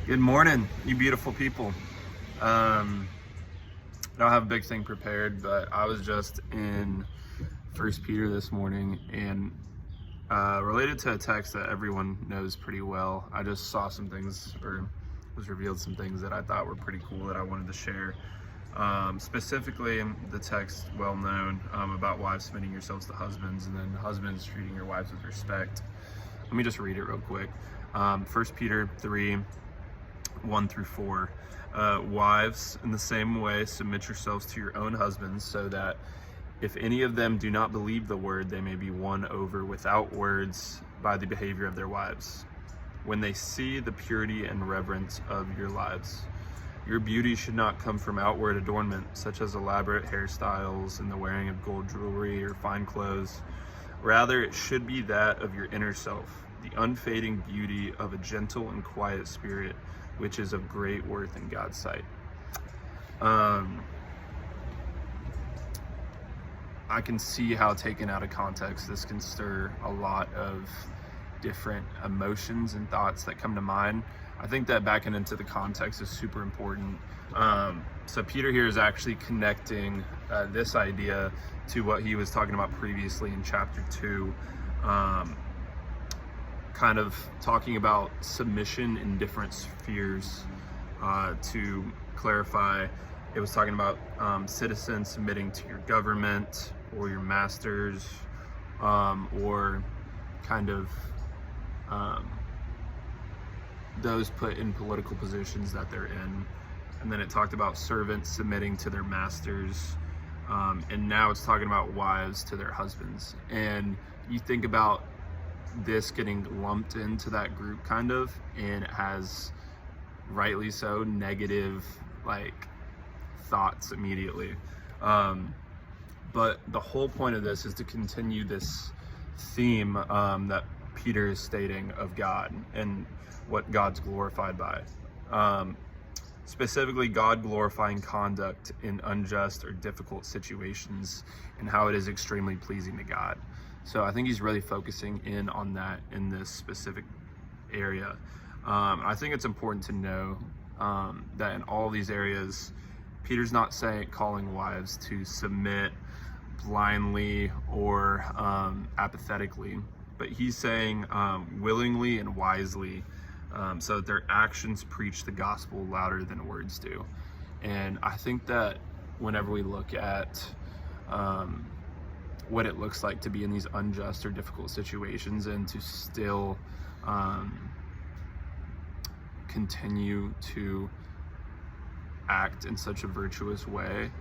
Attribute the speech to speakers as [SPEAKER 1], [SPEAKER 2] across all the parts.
[SPEAKER 1] Good morning, you beautiful people. I don't have a big thing prepared, but I was just in First Peter this morning, and related to a text that everyone knows pretty well. I just saw some things, or was revealed some things that I thought were pretty cool that I wanted to share. Specifically, the text well known about wives submitting yourselves to husbands, and then husbands treating your wives with respect. Let me just read it real quick. 1 Peter 3:1-4. Wives, in the same way, submit yourselves to your own husbands, so that if any of them do not believe the word, they may be won over without words by the behavior of their wives, when they see the purity and reverence of your lives. Your beauty should not come from outward adornment, such as elaborate hairstyles and the wearing of gold jewelry or fine clothes. Rather, it should be that of your inner self, the unfading beauty of a gentle and quiet spirit, which is of great worth in God's sight. I can see how, taken out of context, this can stir a lot of different emotions and thoughts that come to mind. I think that backing into the context is super important. So Peter here is actually connecting this idea to what he was talking about previously in chapter 2, kind of talking about submission in different spheres. To clarify, it was talking about citizens submitting to your government or your masters, or kind of those put in political positions that they're in. And then it talked about servants submitting to their masters. And now it's talking about wives to their husbands. And you think about this getting lumped into that group kind of, and it has, rightly so, negative thoughts immediately. But the whole point of this is to continue this theme that Peter is stating of God and what God's glorified by. Specifically, God glorifying conduct in unjust or difficult situations, and how it is extremely pleasing to God. So I think he's really focusing in on that in this specific area. I think it's important to know that in all these areas, Peter's not calling wives to submit blindly or apathetically, but he's saying willingly and wisely, so that their actions preach the gospel louder than words do. And I think that whenever we look at what it looks like to be in these unjust or difficult situations and to still continue to act in such a virtuous way,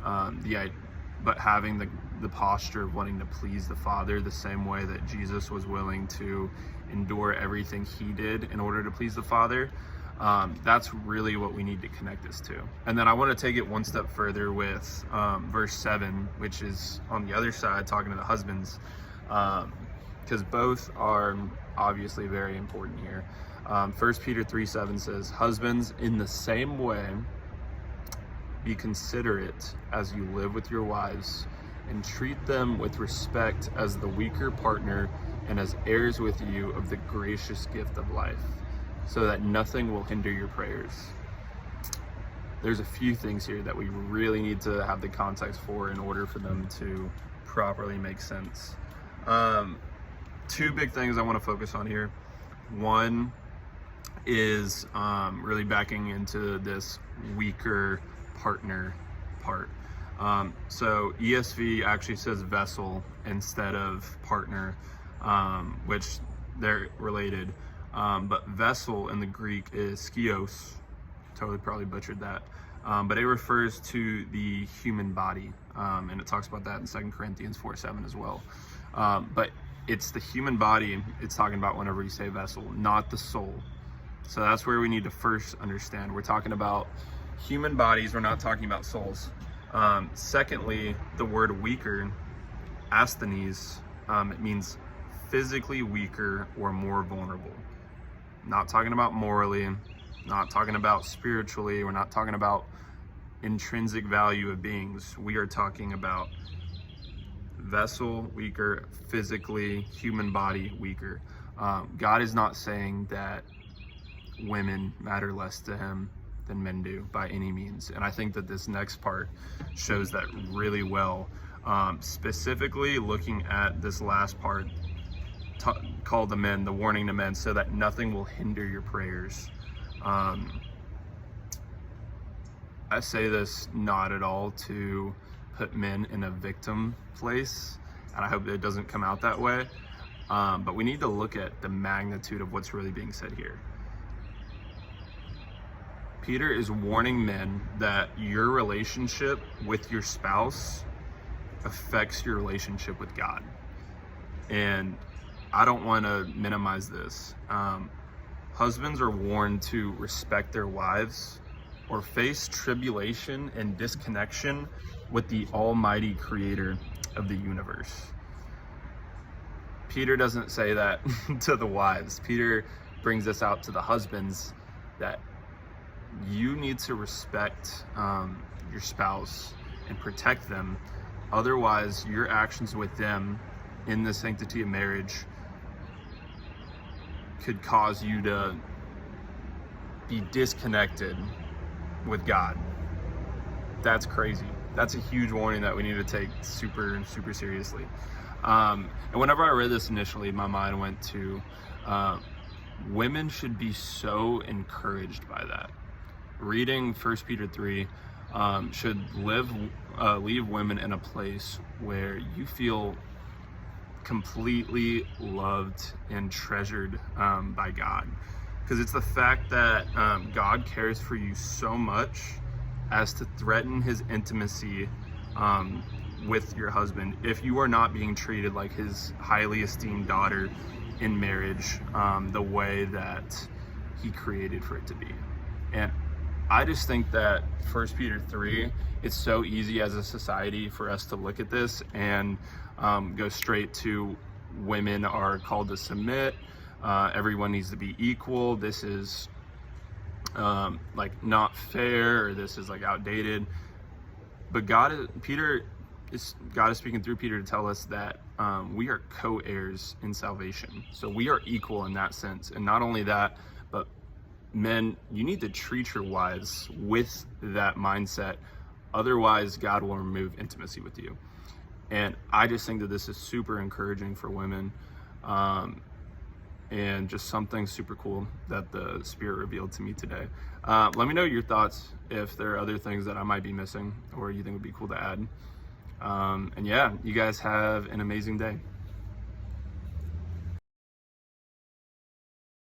[SPEAKER 1] but having the posture of wanting to please the Father, the same way that Jesus was willing to endure everything he did in order to please the Father, that's really what we need to connect this to. And then I want to take it one step further with verse 7, which is on the other side, talking to the husbands, because both are obviously very important here. 1 Peter 3:7 says, "Husbands, in the same way, be considerate as you live with your wives, and treat them with respect as the weaker partner and as heirs with you of the gracious gift of life, so that nothing will hinder your prayers." There's a few things here that we really need to have the context for in order for them to properly make sense. Two big things I want to focus on here. One is really backing into this weaker partner part. So ESV actually says vessel instead of partner, which they're related. But vessel in the Greek is skios. Totally probably butchered that. But it refers to the human body. And it talks about that in 2 Corinthians 4:7 as well. But it's the human body it's talking about whenever you say vessel, not the soul. So that's where we need to first understand. We're talking about human bodies, we're not talking about souls. Secondly, the word weaker, asthenes, it means physically weaker or more vulnerable. Not talking about morally, not talking about spiritually, we're not talking about intrinsic value of beings. We are talking about vessel weaker, physically, human body weaker. God is not saying that women matter less to him than men do by any means. And I think that this next part shows that really well, specifically looking at this last part called the men, the warning to men, so that nothing will hinder your prayers. I say this not at all to put men in a victim place, and I hope it doesn't come out that way. But we need to look at the magnitude of what's really being said here. Peter is warning men that your relationship with your spouse affects your relationship with God. And I don't want to minimize this. Husbands are warned to respect their wives or face tribulation and disconnection with the almighty creator of the universe. Peter doesn't say that to the wives. Peter brings this out to the husbands, that you need to respect your spouse and protect them. Otherwise, your actions with them in the sanctity of marriage could cause you to be disconnected with God. That's crazy. That's a huge warning that we need to take super, super seriously. And whenever I read this initially, my mind went to women should be so encouraged by that. Reading 1 Peter 3 should leave women in a place where you feel completely loved and treasured by God. Because it's the fact that God cares for you so much as to threaten his intimacy with your husband if you are not being treated like his highly esteemed daughter in marriage, the way that he created for it to be. And I just think that 1 Peter 3, it's so easy as a society for us to look at this and go straight to women are called to submit, everyone needs to be equal, this is like not fair, or this is like outdated. But God is speaking through Peter to tell us that we are co-heirs in salvation. So we are equal in that sense. And not only that, but men, you need to treat your wives with that mindset. Otherwise, God will remove intimacy with you. And I just think that this is super encouraging for women, and just something super cool that the Spirit revealed to me today. Let me know your thoughts, if there are other things that I might be missing or you think would be cool to add. And yeah, you guys have an amazing day.